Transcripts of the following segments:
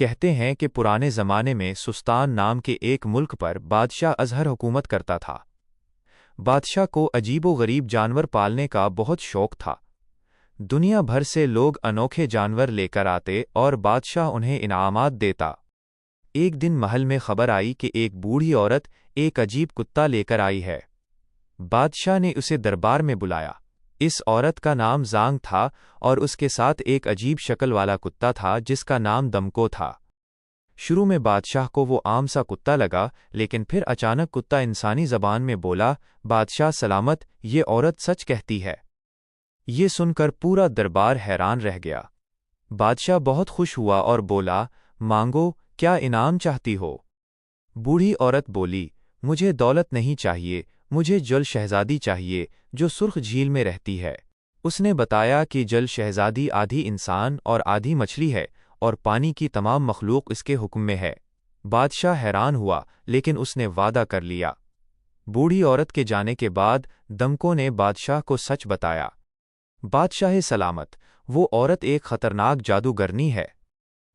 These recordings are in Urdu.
کہتے ہیں کہ پرانے زمانے میں سستان نام کے ایک ملک پر بادشاہ ازہر حکومت کرتا تھا۔ بادشاہ کو عجیب و غریب جانور پالنے کا بہت شوق تھا۔ دنیا بھر سے لوگ انوکھے جانور لے کر آتے اور بادشاہ انہیں انعامات دیتا۔ ایک دن محل میں خبر آئی کہ ایک بوڑھی عورت ایک عجیب کتا لے کر آئی ہے۔ بادشاہ نے اسے دربار میں بلایا۔ اس عورت کا نام زانگ تھا اور اس کے ساتھ ایک عجیب شکل والا کتا تھا جس کا نام دمکو تھا۔ شروع میں بادشاہ کو وہ عام سا کتا لگا، لیکن پھر اچانک کتا انسانی زبان میں بولا، بادشاہ سلامت، یہ عورت سچ کہتی ہے۔ یہ سن کر پورا دربار حیران رہ گیا۔ بادشاہ بہت خوش ہوا اور بولا، مانگو، کیا انعام چاہتی ہو؟ بوڑھی عورت بولی، مجھے دولت نہیں چاہیے، مجھے جل شہزادی چاہیے جو سرخ جھیل میں رہتی ہے۔ اس نے بتایا کہ جل شہزادی آدھی انسان اور آدھی مچھلی ہے اور پانی کی تمام مخلوق اس کے حکم میں ہے۔ بادشاہ حیران ہوا، لیکن اس نے وعدہ کر لیا۔ بوڑھی عورت کے جانے کے بعد دمکو نے بادشاہ کو سچ بتایا۔ بادشاہ سلامت، وہ عورت ایک خطرناک جادوگرنی ہے۔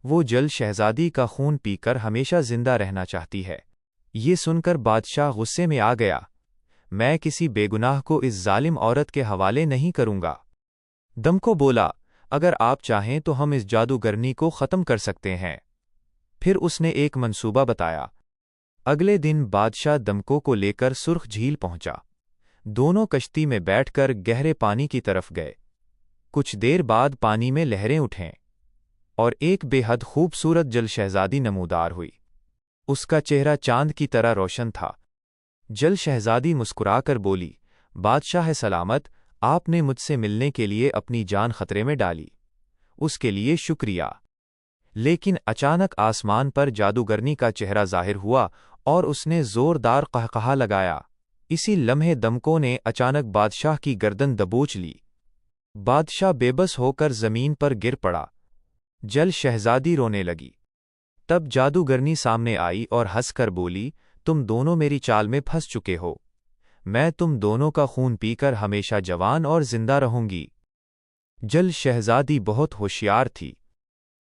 وہ جل شہزادی کا خون پی کر ہمیشہ زندہ رہنا چاہتی ہے۔ یہ سن کر بادشاہ غصے میں آ گیا۔ میں کسی بے گناہ کو اس ظالم عورت کے حوالے نہیں کروں گا۔ دمکو بولا، اگر آپ چاہیں تو ہم اس جادوگرنی کو ختم کر سکتے ہیں۔ پھر اس نے ایک منصوبہ بتایا۔ اگلے دن بادشاہ دمکو کو لے کر سرخ جھیل پہنچا۔ دونوں کشتی میں بیٹھ کر گہرے پانی کی طرف گئے۔ کچھ دیر بعد پانی میں لہریں اٹھیں اور ایک بے حد خوبصورت جل شہزادی نمودار ہوئی۔ اس کا چہرہ چاند کی طرح روشن تھا۔ جل شہزادی مسکرا کر بولی، بادشاہ سلامت، آپ نے مجھ سے ملنے کے لیے اپنی جان خطرے میں ڈالی، اس کے لیے شکریہ۔ لیکن اچانک آسمان پر جادوگرنی کا چہرہ ظاہر ہوا اور اس نے زوردار قہقہا لگایا۔ اسی لمحے دمکو نے اچانک بادشاہ کی گردن دبوچ لی۔ بادشاہ بے بس ہو کر زمین پر گر پڑا۔ جل شہزادی رونے لگی۔ تب جادوگرنی سامنے آئی اور ہنس کر بولی، تم دونوں میری چال میں پھنس چکے ہو۔ میں تم دونوں کا خون پی کر ہمیشہ جوان اور زندہ رہوں گی۔ جل شہزادی بہت ہوشیار تھی۔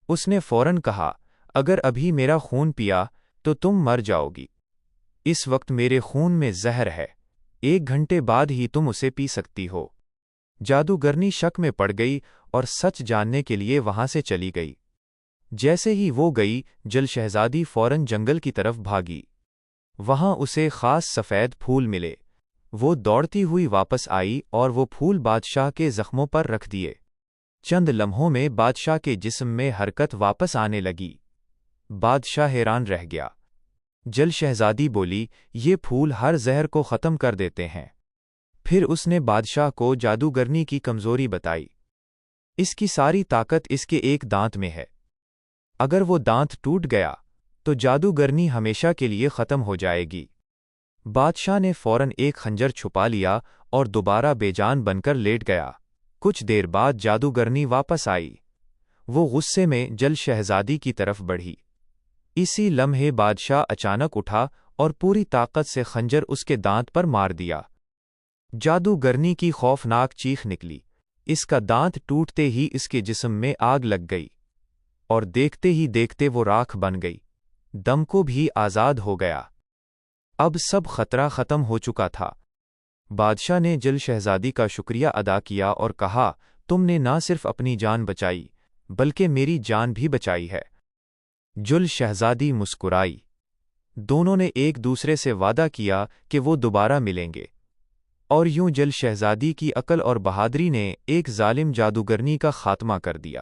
اس نے فوراً کہا، اگر ابھی میرا خون پیا تو تم مر جاؤ گی۔ اس وقت میرے خون میں زہر ہے، 1 گھنٹے بعد ہی تم اسے پی سکتی ہو۔ جادوگرنی شک میں پڑ گئی اور سچ جاننے کے لیے وہاں سے چلی گئی۔ جیسے ہی وہ گئی، جل شہزادی فوراً جنگل کی طرف بھاگی۔ وہاں اسے خاص سفید پھول ملے۔ وہ دوڑتی ہوئی واپس آئی اور وہ پھول بادشاہ کے زخموں پر رکھ دیے۔ چند لمحوں میں بادشاہ کے جسم میں حرکت واپس آنے لگی۔ بادشاہ حیران رہ گیا۔ جل شہزادی بولی، یہ پھول ہر زہر کو ختم کر دیتے ہیں۔ پھر اس نے بادشاہ کو جادوگرنی کی کمزوری بتائی۔ اس کی ساری طاقت اس کے ایک دانت میں ہے۔ اگر وہ دانت ٹوٹ گیا تو جادوگرنی ہمیشہ کے لیے ختم ہو جائے گی۔ بادشاہ نے فوراً ایک خنجر چھپا لیا اور دوبارہ بے جان بن کر لیٹ گیا۔ کچھ دیر بعد جادوگرنی واپس آئی۔ وہ غصے میں جل شہزادی کی طرف بڑھی۔ اسی لمحے بادشاہ اچانک اٹھا اور پوری طاقت سے خنجر اس کے دانت پر مار دیا۔ جادوگرنی کی خوفناک چیخ نکلی۔ اس کا دانت ٹوٹتے ہی اس کے جسم میں آگ لگ گئی اور دیکھتے ہی دیکھتے وہ راکھ بن گئی۔ دمکو بھی آزاد ہو گیا۔ اب سب خطرہ ختم ہو چکا تھا۔ بادشاہ نے جل شہزادی کا شکریہ ادا کیا اور کہا، تم نے نہ صرف اپنی جان بچائی بلکہ میری جان بھی بچائی ہے۔ جل شہزادی مسکرائی۔ دونوں نے ایک دوسرے سے وعدہ کیا کہ وہ دوبارہ ملیں گے۔ اور یوں جل شہزادی کی عقل اور بہادری نے ایک ظالم جادوگرنی کا خاتمہ کر دیا۔